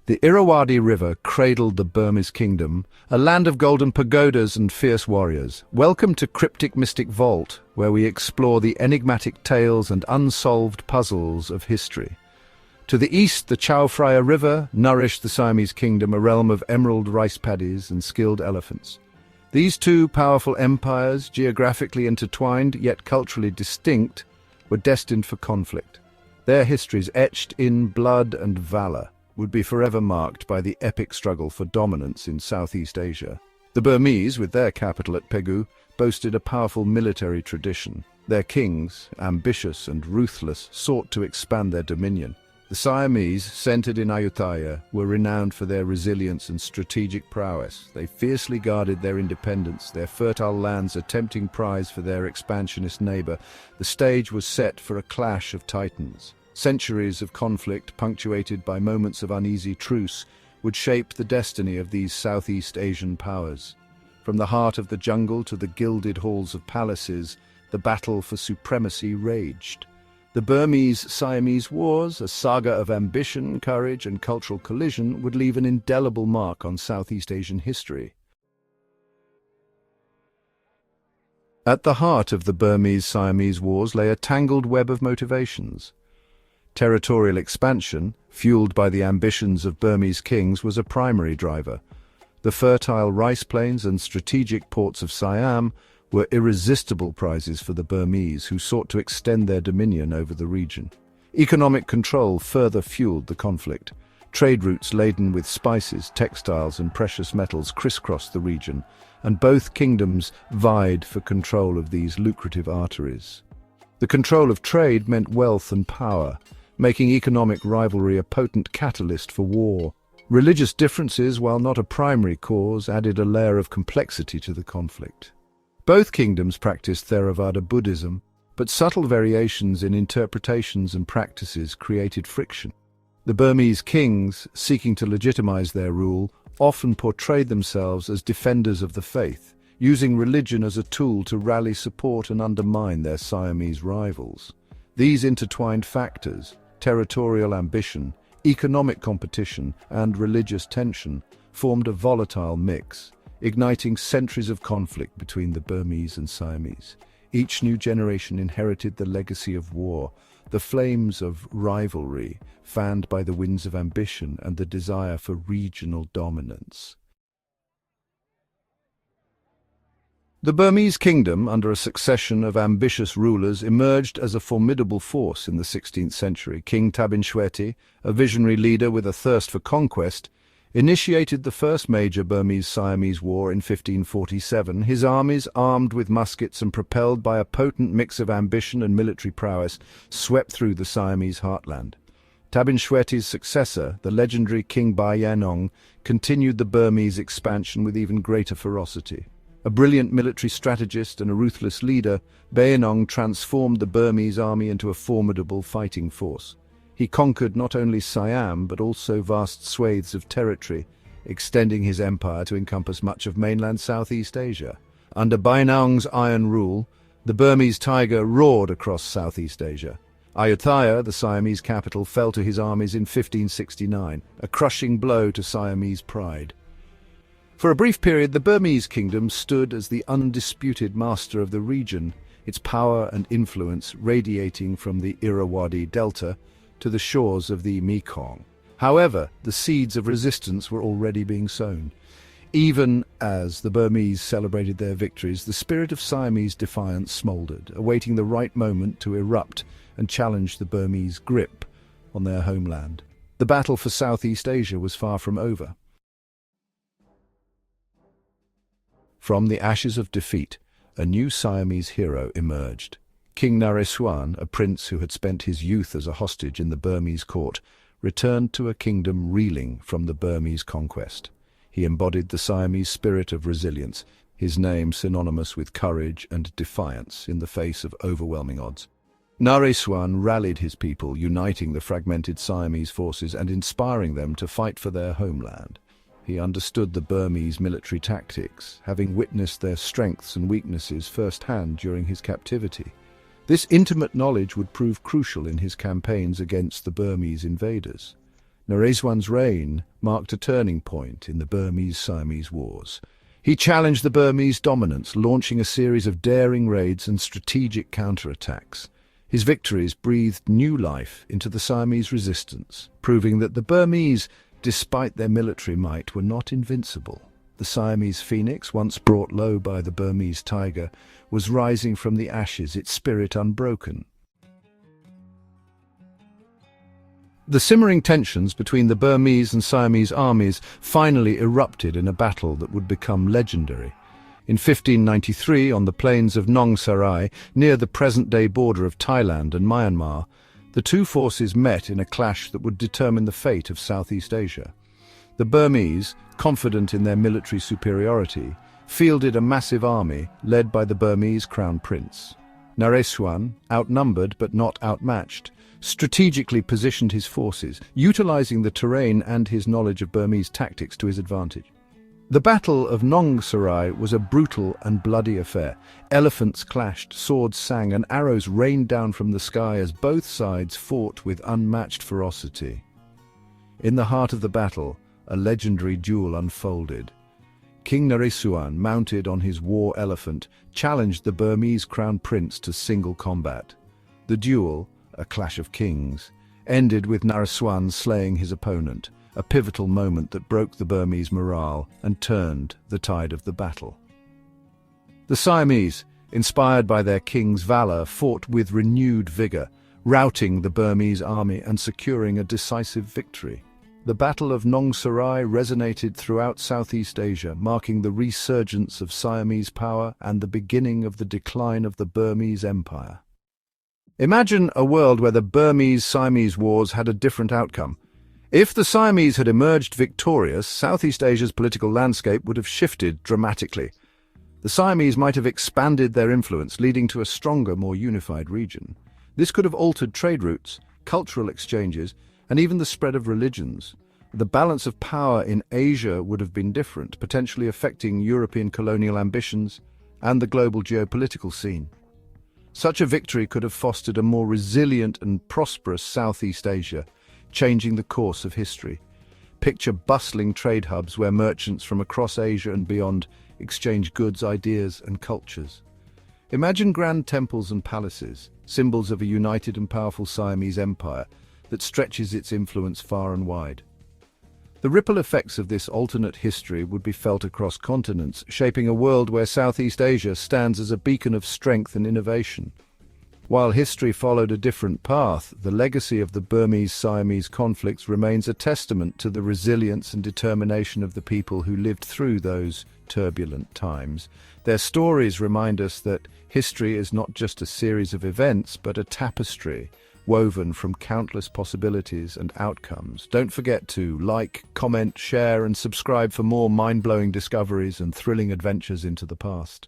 The Irrawaddy River cradled the Burmese Kingdom, a land of golden pagodas and fierce warriors. Welcome to Cryptic Mystic Vault, where we explore the enigmatic tales and unsolved puzzles of history. To the east, the Chao Phraya River nourished the Siamese Kingdom, a realm of emerald rice paddies and skilled elephants. These two powerful empires, geographically intertwined yet culturally distinct, were destined for conflict. Their histories, etched in blood and valor, would be forever marked by the epic struggle for dominance in Southeast Asia. The Burmese, with their capital at Pegu, boasted a powerful military tradition. Their kings, ambitious and ruthless, sought to expand their dominion. The Siamese, centered in Ayutthaya, were renowned for their resilience and strategic prowess. They fiercely guarded their independence, their fertile lands a tempting prize for their expansionist neighbor. The stage was set for a clash of titans. Centuries of conflict, punctuated by moments of uneasy truce, would shape the destiny of these Southeast Asian powers. From the heart of the jungle to the gilded halls of palaces, the battle for supremacy raged. The Burmese-Siamese Wars, a saga of ambition, courage, and cultural collision, would leave an indelible mark on Southeast Asian history. At the heart of the Burmese-Siamese Wars lay a tangled web of motivations. Territorial expansion, fueled by the ambitions of Burmese kings, was a primary driver. The fertile rice plains and strategic ports of Siam were irresistible prizes for the Burmese, who sought to extend their dominion over the region. Economic control further fueled the conflict. Trade routes laden with spices, textiles, and precious metals crisscrossed the region, and both kingdoms vied for control of these lucrative arteries. The control of trade meant wealth and power, making economic rivalry a potent catalyst for war. Religious differences, while not a primary cause, added a layer of complexity to the conflict. Both kingdoms practiced Theravada Buddhism, but subtle variations in interpretations and practices created friction. The Burmese kings, seeking to legitimize their rule, often portrayed themselves as defenders of the faith, using religion as a tool to rally support and undermine their Siamese rivals. These intertwined factors, territorial ambition, economic competition, and religious tension, formed a volatile mix, igniting centuries of conflict between the Burmese and Siamese. Each new generation inherited the legacy of war, the flames of rivalry, fanned by the winds of ambition and the desire for regional dominance. The Burmese Kingdom, under a succession of ambitious rulers, emerged as a formidable force in the 16th century. King Tabinshwehti, a visionary leader with a thirst for conquest, initiated the first major Burmese-Siamese War in 1547. His armies, armed with muskets and propelled by a potent mix of ambition and military prowess, swept through the Siamese heartland. Tabinshwehti's successor, the legendary King Bayinnaung, continued the Burmese expansion with even greater ferocity. A brilliant military strategist and a ruthless leader, Bayinnaung transformed the Burmese army into a formidable fighting force. He conquered not only Siam but also vast swathes of territory, extending his empire to encompass much of mainland Southeast Asia. Under Bayinnaung's iron rule, the Burmese tiger roared across Southeast Asia. Ayutthaya, the Siamese capital, fell to his armies in 1569, a crushing blow to Siamese pride. For a brief period, the Burmese Kingdom stood as the undisputed master of the region, its power and influence radiating from the Irrawaddy Delta to the shores of the Mekong. However, the seeds of resistance were already being sown. Even as the Burmese celebrated their victories, the spirit of Siamese defiance smoldered, awaiting the right moment to erupt and challenge the Burmese grip on their homeland. The battle for Southeast Asia was far from over. From the ashes of defeat, a new Siamese hero emerged. King Naresuan, a prince who had spent his youth as a hostage in the Burmese court, returned to a kingdom reeling from the Burmese conquest. He embodied the Siamese spirit of resilience, his name synonymous with courage and defiance in the face of overwhelming odds. Naresuan rallied his people, uniting the fragmented Siamese forces and inspiring them to fight for their homeland. He understood the Burmese military tactics, having witnessed their strengths and weaknesses firsthand during his captivity. This intimate knowledge would prove crucial in his campaigns against the Burmese invaders. Naresuan's reign marked a turning point in the Burmese-Siamese Wars. He challenged the Burmese dominance, launching a series of daring raids and strategic counterattacks. His victories breathed new life into the Siamese resistance, proving that the Burmese, despite their military might, were not invincible. The Siamese phoenix, once brought low by the Burmese tiger, was rising from the ashes, its spirit unbroken. The simmering tensions between the Burmese and Siamese armies finally erupted in a battle that would become legendary. In 1593, on the plains of Nong Sarai, near the present-day border of Thailand and Myanmar, the two forces met in a clash that would determine the fate of Southeast Asia. The Burmese, confident in their military superiority, fielded a massive army led by the Burmese crown prince. Naresuan, outnumbered but not outmatched, strategically positioned his forces, utilizing the terrain and his knowledge of Burmese tactics to his advantage. The Battle of Nong Sarai was a brutal and bloody affair. Elephants clashed, swords sang, and arrows rained down from the sky as both sides fought with unmatched ferocity. In the heart of the battle, a legendary duel unfolded. King Naresuan, mounted on his war elephant, challenged the Burmese crown prince to single combat. The duel, a clash of kings, ended with Naresuan slaying his opponent, a pivotal moment that broke the Burmese morale and turned the tide of the battle. The Siamese, inspired by their king's valor, fought with renewed vigor, routing the Burmese army and securing a decisive victory. The Battle of Nong Sarai resonated throughout Southeast Asia, marking the resurgence of Siamese power and the beginning of the decline of the Burmese Empire. Imagine a world where the Burmese-Siamese Wars had a different outcome. If the Siamese had emerged victorious, Southeast Asia's political landscape would have shifted dramatically. The Siamese might have expanded their influence, leading to a stronger, more unified region. This could have altered trade routes, cultural exchanges, and even the spread of religions. The balance of power in Asia would have been different, potentially affecting European colonial ambitions and the global geopolitical scene. Such a victory could have fostered a more resilient and prosperous Southeast Asia, changing the course of history. Picture bustling trade hubs where merchants from across Asia and beyond exchange goods, ideas, and cultures. Imagine grand temples and palaces, symbols of a united and powerful Siamese empire that stretches its influence far and wide. The ripple effects of this alternate history would be felt across continents, shaping a world where Southeast Asia stands as a beacon of strength and innovation. While history followed a different path, the legacy of the Burmese-Siamese conflicts remains a testament to the resilience and determination of the people who lived through those turbulent times. Their stories remind us that history is not just a series of events, but a tapestry woven from countless possibilities and outcomes. Don't forget to like, comment, share, and subscribe for more mind-blowing discoveries and thrilling adventures into the past.